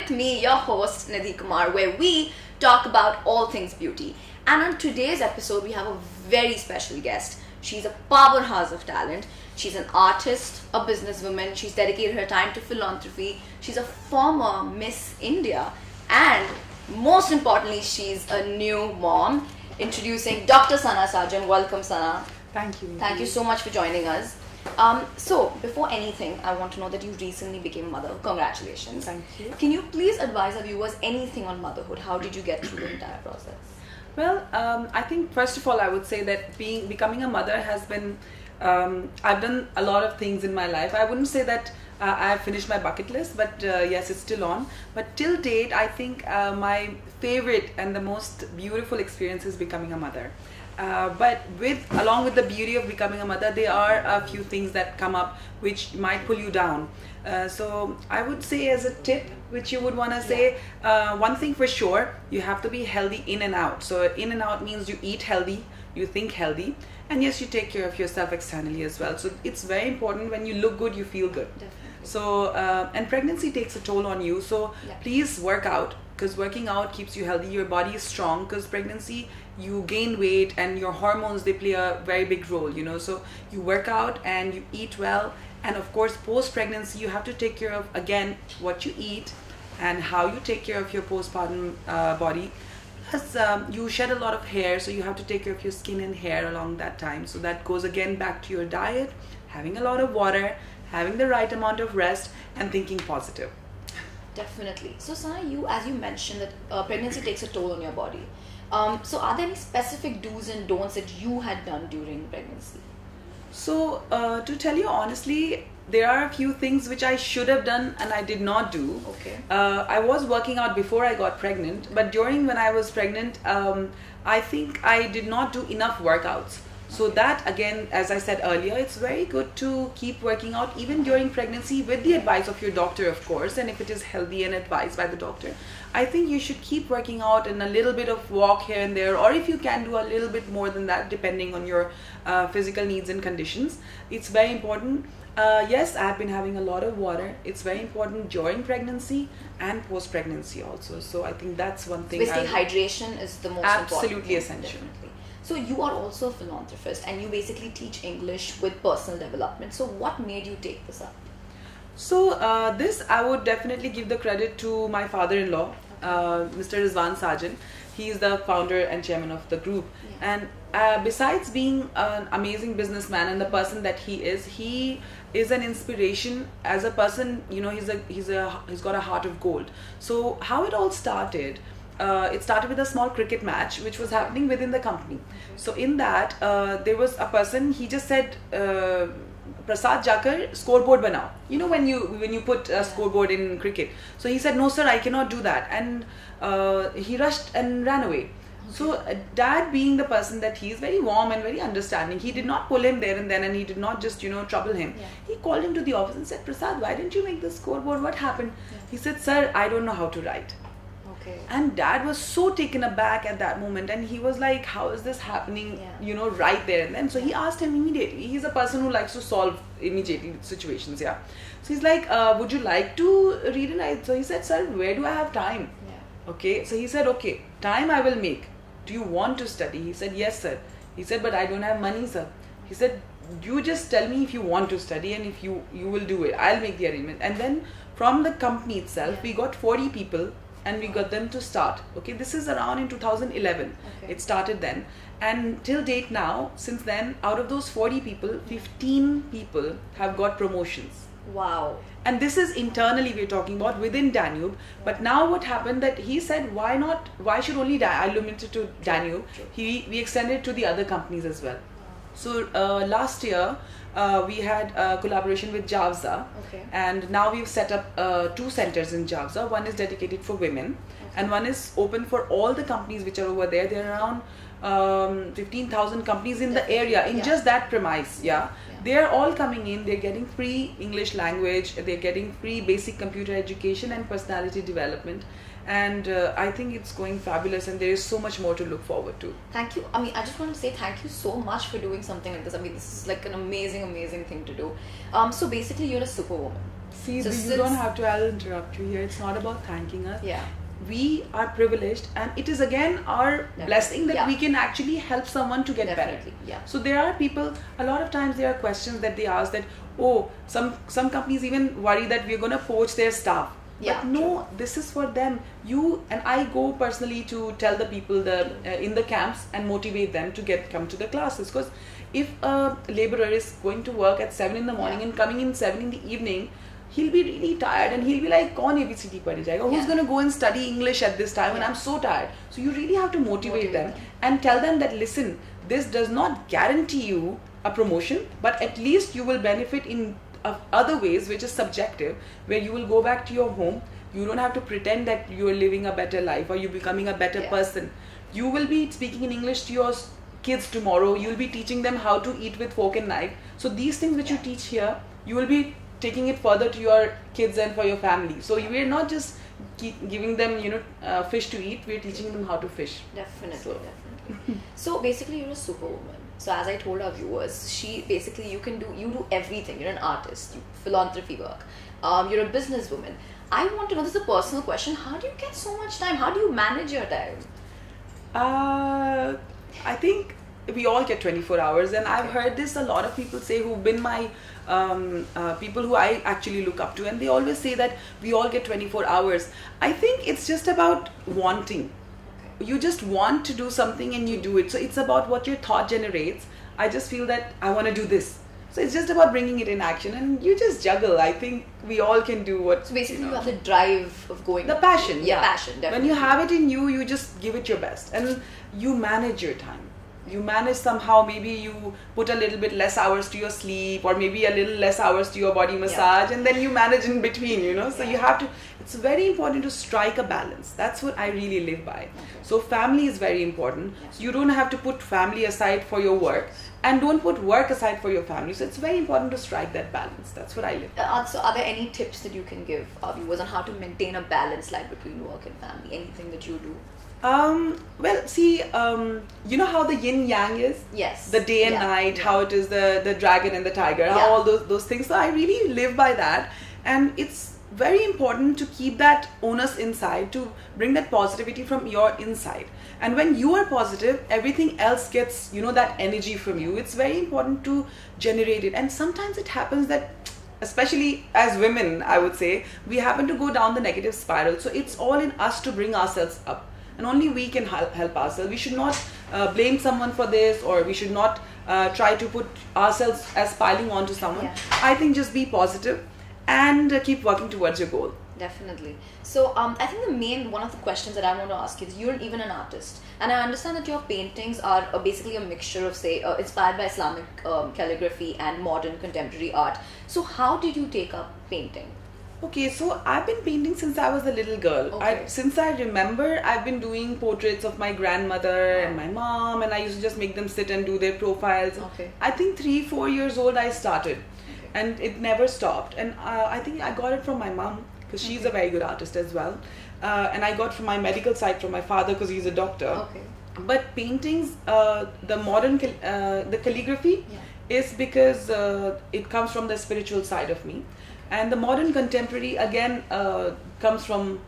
With me, your host Nidhi Kumar, where we talk about all things beauty. And on today's episode, we have a very special guest. She's a powerhouse of talent. She's an artist, a businesswoman. She's dedicated her time to philanthropy. She's a former Miss India. And most importantly, she's a new mom. Introducing Dr. Sana Sajan. Welcome, Sana. Thank you. Thank you so much for joining us. So, before anything, I want to know that you recently became a mother. Congratulations. Thank you. Can you please advise our viewers anything on motherhood? How did you get through the entire process? Well, I think first of all, I would say that becoming a mother has been, I've done a lot of things in my life. I wouldn't say that I've finished my bucket list, but yes, it's still on. But till date, I think my favorite and the most beautiful experience is becoming a mother. But along with the beauty of becoming a mother, there are a few things that come up which might pull you down. So I would say, as a tip which you would want to say, one thing for sure, you have to be healthy in and out. So in and out means you eat healthy, you think healthy, and yes, you take care of yourself externally as well. So it's very important. When you look good, you feel good. Definitely. So and pregnancy takes a toll on you, so please work out, because working out keeps you healthy. Your body is strong, because pregnancy, you gain weight and your hormones, they play a very big role, you know. So you work out and you eat well, and of course post pregnancy you have to take care of, again, what you eat and how you take care of your postpartum body. Plus you shed a lot of hair, so you have to take care of your skin and hair along that time. So that goes again back to your diet, having a lot of water, having the right amount of rest, and thinking positive. Definitely. So Sana, as you mentioned that pregnancy takes a toll on your body. So are there any specific do's and don'ts that you had done during pregnancy? So to tell you honestly, there are a few things which I should have done and I did not do. Okay. I was working out before I got pregnant, but when I was pregnant, I think I did not do enough workouts. So that, again, as I said earlier, it's very good to keep working out even during pregnancy, with the advice of your doctor, of course, and if it is healthy and advised by the doctor. I think you should keep working out, and a little bit of walk here and there, or if you can do a little bit more than that, depending on your physical needs and conditions. It's very important. Yes, I've been having a lot of water. It's very important during pregnancy and post-pregnancy also. So I think that's one thing. Basically, hydration is the most important. Absolutely essential. Definitely. So you are also a philanthropist, and you basically teach English with personal development. So what made you take this up? So this I would definitely give the credit to my father-in-law, Mr. Rizwan Sajan. He is the founder and chairman of the group. And besides being an amazing businessman and the person that he is an inspiration as a person. You know, he's got a heart of gold. So how it all started. It started with a small cricket match which was happening within the company. So in that, there was a person, he just said, Prasad Jakar, scoreboard banao. You know, when you put a scoreboard in cricket. So he said, no sir, I cannot do that. And he rushed and ran away. So dad, being the person that he is, very warm and very understanding, he did not pull him there and then, and he did not just, trouble him. He called him to the office and said, Prasad, why didn't you make the scoreboard? What happened? He said, sir, I don't know how to write. Okay. And dad was so taken aback at that moment, and he was like, how is this happening, right there and then. So he asked him immediately. He's a person who likes to solve immediately situations. So he's like, would you like to read and write? So he said, sir, where do I have time? Okay. So he said, okay, time I will make. Do you want to study? He said, yes sir. He said, but I don't have money, sir. He said, you just tell me if you want to study, and if you will do it, I'll make the arrangement. And then from the company itself, we got 40 people and we got them to start. Okay, this is around in 2011. It started then, and till date now, since then, out of those 40 people, 15 people have got promotions. Wow. And this is internally we're talking about within Danube. But now what happened, that he said, why should only I limit it to Danube? We extended it to the other companies as well. So last year we had a collaboration with Javza, and now we've set up 2 centers in Javza. One is dedicated for women, and one is open for all the companies which are over there. There are around 15,000 companies in the area in just that premise. They're all coming in, they're getting free English language, they're getting free basic computer education and personality development. And I think it's going fabulous, and there is so much more to look forward to. Thank you. I mean, I just want to say thank you so much for doing something like this. I mean, this is like an amazing thing to do. So basically, you're a superwoman. See, you don't have to, I'll interrupt you here. It's not about thanking us. Yeah. We are privileged, and it is again our blessing that we can actually help someone to get better. Yeah. So there are people, a lot of times there are questions that they ask that, oh, some companies even worry that we're going to poach their staff. But no, this is for them. You and I go personally to tell the people in the camps and motivate them to come to the classes. Because if a laborer is going to work at 7 in the morning and coming in 7 in the evening, he'll be really tired and he'll be like, "Kaun ABCD padhi jayega? Who's going to go and study English at this time? And I'm so tired." So you really have to motivate them and tell them that, listen, this does not guarantee you a promotion, but at least you will benefit in other ways, which is subjective, where you will go back to your home. You don't have to pretend that you are living a better life or you're becoming a better person. You will be speaking in English to your kids tomorrow. You'll be teaching them how to eat with fork and knife. So these things which you teach here, you will be taking it further to your kids and for your family. So we're not just giving them, fish to eat. We're teaching them how to fish. Definitely. So basically, you're a superwoman. So as I told our viewers, you do everything. You're an artist, you philanthropy work, you're a businesswoman. I want to know, this is a personal question, how do you get so much time? How do you manage your time? I think we all get 24 hours, and I've heard this a lot of people say who've been my people who I actually look up to, and they always say that we all get 24 hours. I think it's just about wanting. You just want to do something and you do it. So it's about what your thought generates. I just feel that I want to do this. So it's just about bringing it in action, and you just juggle. I think we all can do what. So basically, you have the drive of going. The passion, passion. Definitely. When you have it in you, you just give it your best, and you manage your time. You manage somehow. Maybe you put a little bit less hours to your sleep, or maybe a little less hours to your body massage, and then you manage in between. So you have to. It's very important to strike a balance. That's what I really live by. So family is very important. So you don't have to put family aside for your work, and don't put work aside for your family. So it's very important to strike that balance. That's what I live by. So are there any tips that you can give our viewers on how to maintain a balance like between work and family? Anything that you do? Well, see, you know how the yin yang is? Yes. The day and night, how it is the dragon and the tiger, how all those things. So I really live by that, and it's very important to keep that onus inside, to bring that positivity from your inside. And when you are positive, everything else gets, that energy from you. It's very important to generate it. And sometimes it happens that, especially as women, I would say, we happen to go down the negative spiral. So it's all in us to bring ourselves up. And only we can help ourselves. We should not blame someone for this, or we should not try to put ourselves as piling on to someone. I think just be positive and keep working towards your goal. Definitely. So I think one of the questions that I want to ask you is, you're even an artist, and I understand that your paintings are basically a mixture of, say, inspired by Islamic calligraphy and modern contemporary art. So how did you take up painting? Okay, so I've been painting since I was a little girl. Since I remember, I've been doing portraits of my grandmother and my mom, and I used to just make them sit and do their profiles. I think 3-4 years old I started, and it never stopped. And I think I got it from my mom, because she's a very good artist as well. And I got from my medical side from my father, because he's a doctor. But paintings, the modern, the calligraphy is because it comes from the spiritual side of me. And the modern contemporary, again, comes from,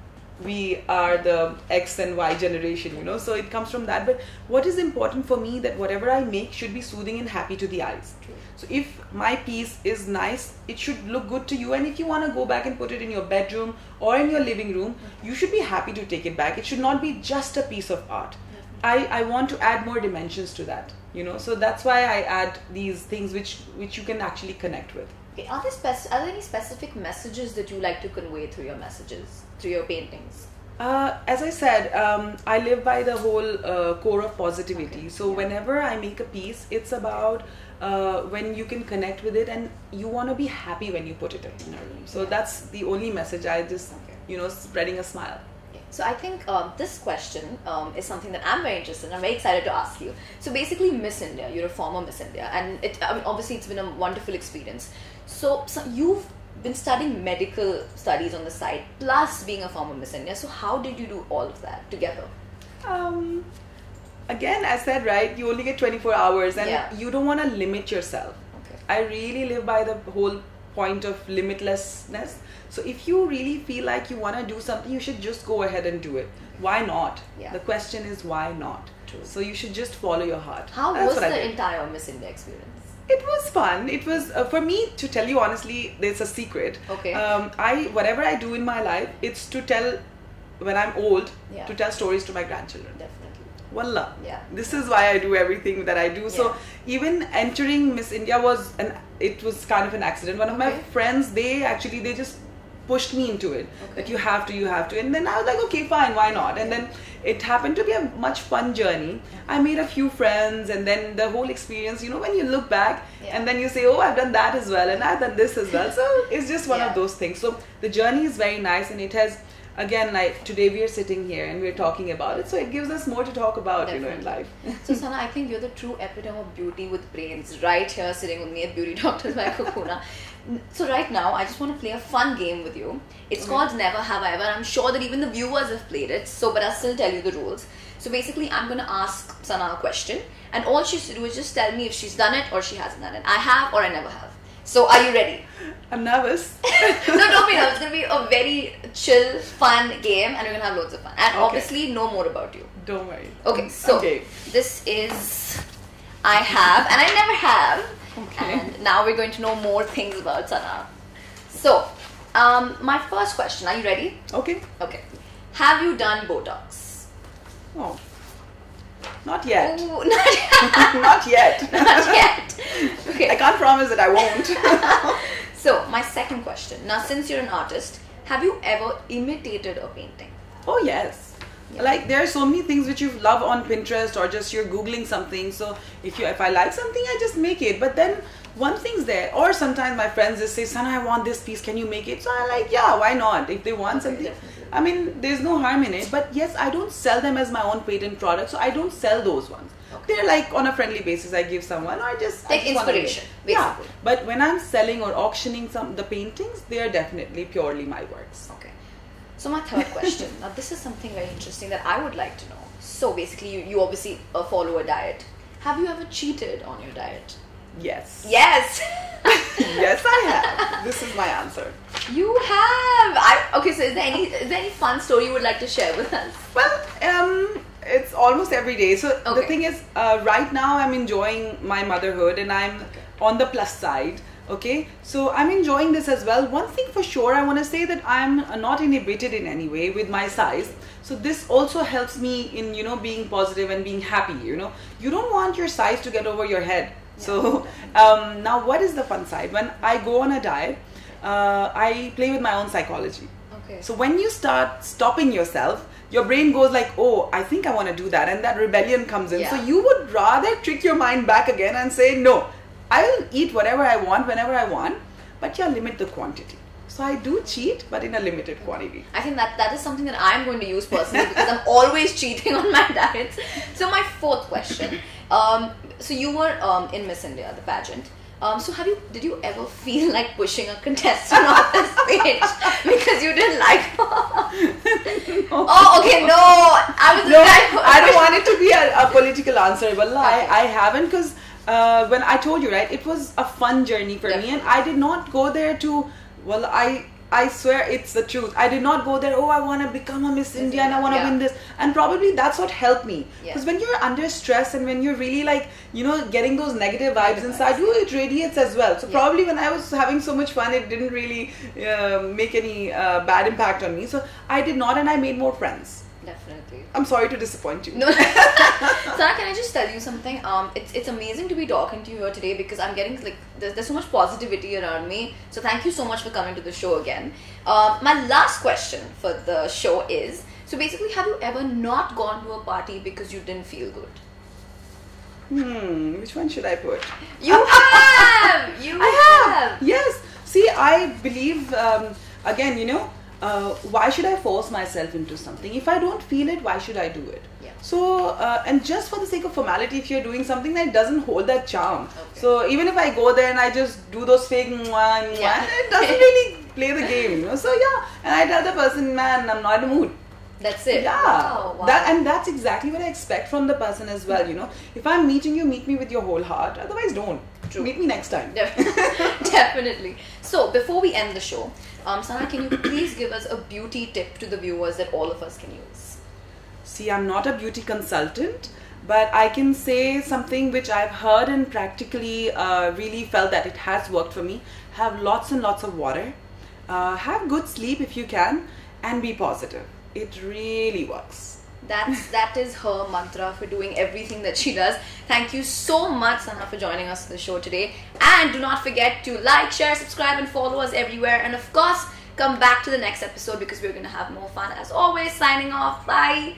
we are the X and Y generation, so it comes from that. But what is important for me, that whatever I make should be soothing and happy to the eyes. So if my piece is nice, it should look good to you. And if you want to go back and put it in your bedroom or in your living room, you should be happy to take it back. It should not be just a piece of art. I want to add more dimensions to that, so that's why I add these things which you can actually connect with. Okay. Are there any specific messages that you like to convey through your paintings? As I said, I live by the whole core of positivity. So whenever I make a piece, it's about when you can connect with it, and you want to be happy when you put it in a room. So that's the only message. I just, spreading a smile. So I think this question is something that I'm very interested in. I'm very excited to ask you. So basically, Miss India, you're a former Miss India, and I mean, obviously it's been a wonderful experience. So you've been studying medical studies on the side, plus being a former Miss India. So how did you do all of that together? Again, I said, right, you only get 24 hours and Yeah. you don't want to limit yourself. Okay. I really live by the whole point of limitlessness. So if you really feel like you want to do something, you should just go ahead and do it. Why not? Yeah. The question is why not? True. So you should just follow your heart. How That's was what I the did. entire Miss India experience? It was fun. It was for me, to tell you honestly, there's a secret. Okay. Whatever I do in my life, it's to tell when I'm old, Yeah. to tell stories to my grandchildren. Definitely. Wallah. Yeah. This is why I do everything that I do. So Yeah. even entering Miss India it was kind of an accident. One of my Okay. friends, they just pushed me into it. Okay. That you have to. And then I was like, okay, fine, why not? And then it happened to be a much fun journey. I made a few friends, and then the whole experience, when you look back Yeah. and then you say, oh, I've done that as well, and I've done this as well. So it's just one Yeah. of those things. So the journey is very nice, and it has, again, like today we are sitting here and we're talking about it, so it gives us more to talk about, in Definitely. life. So Sana, I think you're the true epitome of beauty with brains, right here sitting with me at Beauty Doctors by Cocoona. So right now, I just want to play a fun game with you. It's called Never Have I Ever. I'm sure that even the viewers have played it, but I'll still tell you the rules. So basically, I'm going to ask Sana a question, and all she has to do is just tell me if she's done it or she hasn't done it. I have or I never have. So are you ready? I'm nervous. No, don't be nervous. It's going to be a very chill, fun game, and we're going to have loads of fun. And Okay. obviously, know more about you. Don't worry. Okay, so Okay. this is I have and I never have. Okay. And now we're going to know more things about Sana. So, my first question, are you ready? Okay. Okay. Have you done Botox? Oh. Not yet. Ooh, not yet. Not yet. Not yet. Okay. I can't promise that I won't. So, my second question. Now, since you're an artist, have you ever imitated a painting? Oh yes. Yeah. Like there are so many things which you love on Pinterest, or just you're googling something. So if I like something, I just make it. But then one thing's there, or sometimes my friends just say, "Sana, I want this piece. Can you make it?" So I like, yeah, why not? If they want Okay, something, definitely. I mean, there's no harm in it. But yes, I don't sell them as my own patent product, so I don't sell those ones. Okay. They're like on a friendly basis. I give someone, or I just Take I just wanna make inspiration, it. Yeah, basically. but when I'm selling or auctioning the paintings, they are definitely purely my works. Okay. So my third question. Now this is something very interesting that I would like to know. So basically, you obviously follow a diet. Have you ever cheated on your diet? Yes. Yes. Yes, I have. This is my answer. You have. Okay. So is there any fun story you would like to share with us? Well, it's almost every day. So the Okay. thing is, right now I'm enjoying my motherhood, and I'm on the plus side. Okay, so I'm enjoying this as well. One thing for sure, I want to say that I'm not inhibited in any way with my size. So this also helps me in being positive and being happy. You don't want your size to get over your head. So now, what is the fun side? When I go on a diet, I play with my own psychology. Okay. So when you start stopping yourself, your brain goes like, oh, I think I want to do that, and that rebellion comes in. Yeah. So you would rather trick your mind back again and say, no, I'll eat whatever I want whenever I want, but yeah, limit the quantity. So I do cheat, but in a limited quantity. I think that is something that I'm going to use personally because I'm always cheating on my diets. So my fourth question. So you were in Miss India, the pageant. So did you ever feel like pushing a contestant off the stage because you didn't like her? No. Oh, okay, no. I don't want it to be a political answer. Wallah, Okay. I haven't, because when I told you, right, it was a fun journey for me, and I did not go there to, well, I swear it's the truth. I did not go there, oh, I want to become a Miss India and I want to Yeah. win this. And probably that's what helped me. Yeah. Because when you're under stress and when you're really like, getting those negative vibes Negative inside vibes, you, it radiates as well. So Yeah. probably when I was having so much fun, it didn't really make any bad impact on me. So I did not, and I made more friends. Definitely. I'm sorry to disappoint you. No. Sarah, can I just tell you something? It's amazing to be talking to you here today because I'm getting there's so much positivity around me. So thank you so much for coming to the show again. My last question for the show is, so basically, have you ever not gone to a party because you didn't feel good? Which one should I put? You have! You I have! have. Yes. See, I believe, again, why should I force myself into something? If I don't feel it, why should I do it? Yeah. So, and just for the sake of formality, if you're doing something that doesn't hold that charm. Okay. So even if I go there and I just do those fake mwah, mwah, Yeah. it doesn't really play the game, you know. So yeah, and I tell the person, man, I'm not in the mood. That's it. Yeah, Wow. that's exactly what I expect from the person as well. You know, if I'm meeting you, meet me with your whole heart. Otherwise, don't. True. Meet me next time. Definitely. So before we end the show, Sana, can you please give us a beauty tip to the viewers that all of us can use? See, I'm not a beauty consultant, but I can say something which I've heard and practically really felt that it has worked for me. Have lots and lots of water. Have good sleep if you can, and be positive. It really works. That is her mantra for doing everything that she does. Thank you so much, Sana, for joining us on the show today. And do not forget to like, share, subscribe, and follow us everywhere. And of course, come back to the next episode because we're going to have more fun. As always, signing off. Bye.